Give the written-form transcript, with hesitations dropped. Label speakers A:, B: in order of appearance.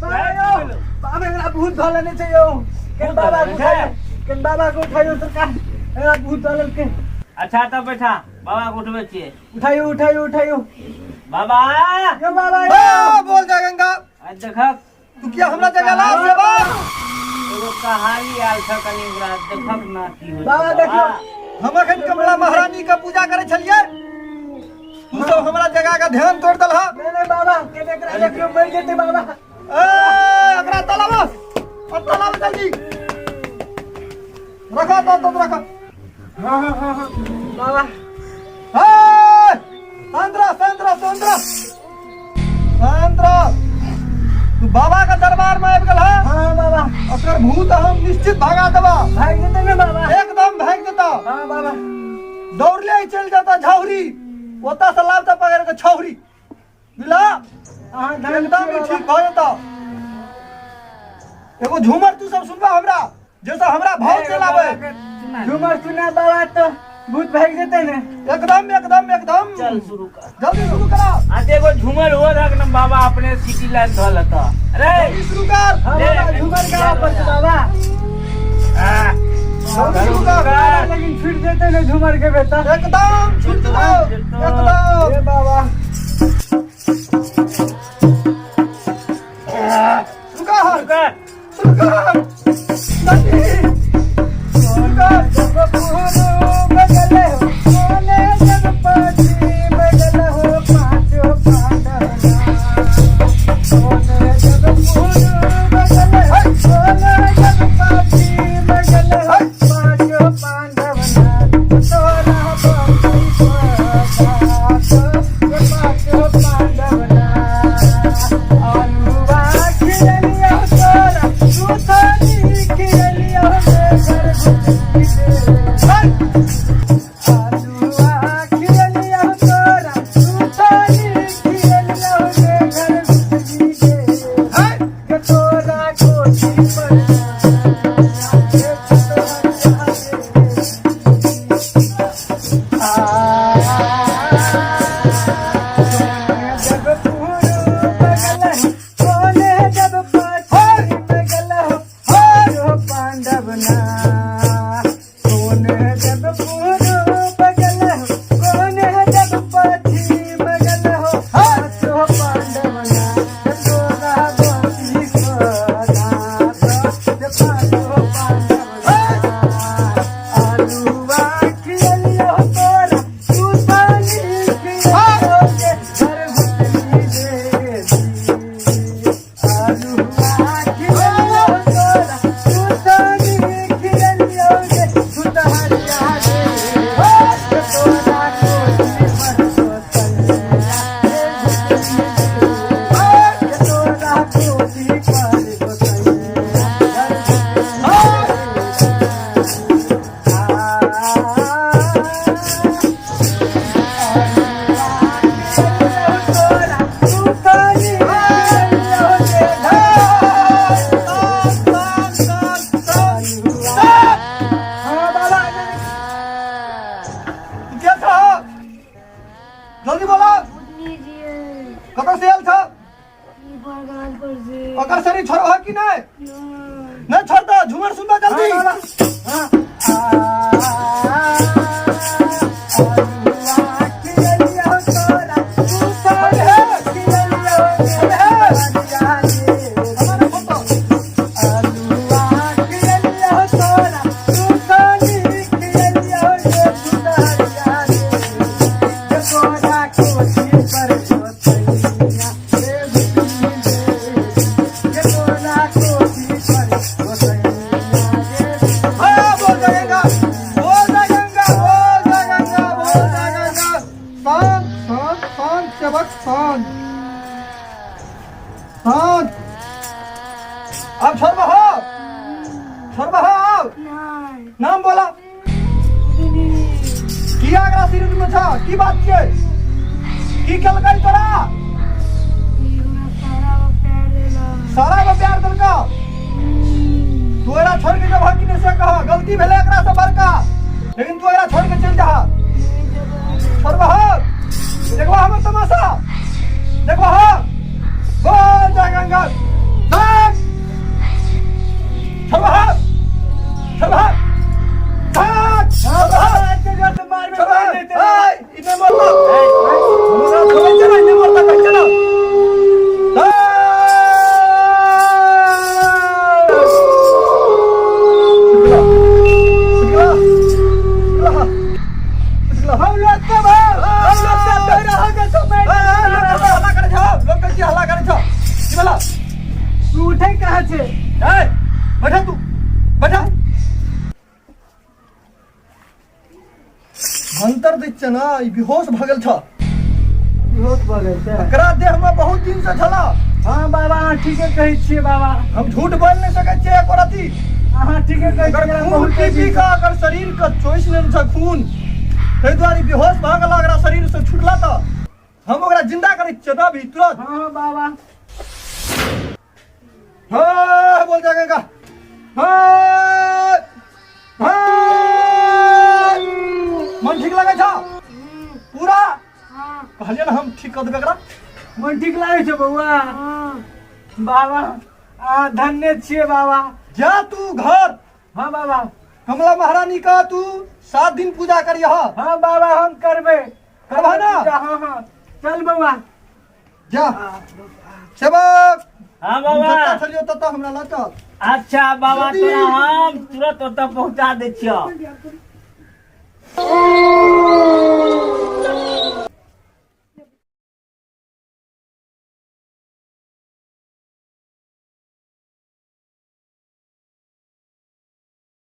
A: बाबा मेरा भूत धोलने चाहिए केन बाबा को उठाइयो सरकार मेरा भूत धोलन के।
B: अच्छा तब बैठा बाबा को उठवे छिए।
A: उठाइयो उठाइयो उठाइयो
B: बाबा
A: यो बाबा
C: बोल जा गंगा
B: आज देखक
C: तू क्या हमरा जगह ला से बा
B: एगो कहानी आल छ कनी ओकरा देखक ना की होय।
A: बाबा देखो
C: हम अखन कमला महारानी का पूजा करे छलिए तू सब हमरा जगह का ध्यान तोड़ दल हा।
A: नहीं बाबा के देखो मर जेते बाबा।
C: ए अगरा तलाब जल्दी रखा तो रखा।
A: हां बाबा
C: ए संद्रा तू बाबा का दरबार में आबि गेल हा।
A: हां बाबा
C: अकर भूत हम निश्चित भगा देबा।
A: भाग जेते ना बाबा
C: एकदम भाग देता।
A: हां बाबा
C: दौड़ ले चल जाता झाउरी ओता से लावता पकड़ के छौरी मिला
A: हां
C: एकदम ही ठीक हो जाता। एगो झूमर तू सब सुनबा हमरा जैसा हमरा भाव चलावे
A: झूमर सुना बाबा तो भूत भाग जेते ने।
C: एकदम
B: चल शुरू कर
C: जल्दी शुरू करा।
B: आज एगो झूमर हो रख न बाबा अपने सिटी लाइन धलत। अरे
C: जल्दी शुरू कर।
A: हां बाबा झूमर का पर बाबा
C: जल्दी शुरू कर।
A: लेकिन फिर देते ने झूमर के बेटा
C: एकदम छूट दो एकदम।
A: ए बाबा
C: रुका
B: कर
C: शुरू कर जल्दी शुरू कर।
A: जब पूरो बगले हो सोने जब पाछी बगले हो पांचों पांडवना सोने जब पूरो बगले हो सोने जब पाछी बगले हो पांचों पांडवना सोना बाकी पांचों पांडवना अनुवा खिलिया तोरा सुथनी खिलिया घर
C: जल्दी बोला कतौ से आयल छ ओकर शरीर छोड़ो है कि नहीं नहीं छोड़ता झूमर सुनबा जल्दी। अब छोड़ नाम बोला किया अगला सिर में था की बात के की कल गई तोरा सारा वो प्यार दिल का तोरा छोड़ के जब हकी ने से कहा गलती भेले एकरा से बड़का लेकिन तू एकरा छोड़ के चल जा छोड़ देखो हम तमाशा देखो बोल जा गंगा
A: उठे कहाँ से?
C: ए, बैठा तू बैठा अंतर दै ना ई बेहोश भ गेल छ
A: बेहोश भऽ गेल छै।
C: एकरा देह में बहुत दिन से छला।
A: हाँ बाबा अहाँ ठीके कहै छियै बाबा।
C: हम झूठ बोल नहीं सकै छियै एको रति।
A: अहाँ ठीके कहै छियै।
C: अगर खून पी का अगर शरीर का चोइस नहीं छ खून तै द्वारे बेहोश भ गेला अगर शरीर से छुटला त हम ओकरा जिंदा करै छियै तभी तुरंत।
A: हाँ बाबा।
C: हाँ बोल जाएगा। हाँ हाँ मन ठीक लगे छ पूरा कहलिए ना हम ठीक कर देबे एकरा।
A: मन ठीक लागै छै बौआ। बाबा अहाँ धन्य छियै बाबा।
C: जा तू घर।
A: हाँ बाबा।
C: कमला महारानी का तू 7 दिन पूजा करिए।
A: हाँ बाबा हम करबे।
C: करबा ना?
A: हाँ हाँ चल बौआ।
C: जा सेवक
B: हाँ बाबा।
C: जत्ता चलियो तत्ता हमरा लऽ चल।
B: अच्छा बाबा तोरा हम तुरंत ओतऽ पहुँचा दै छियो।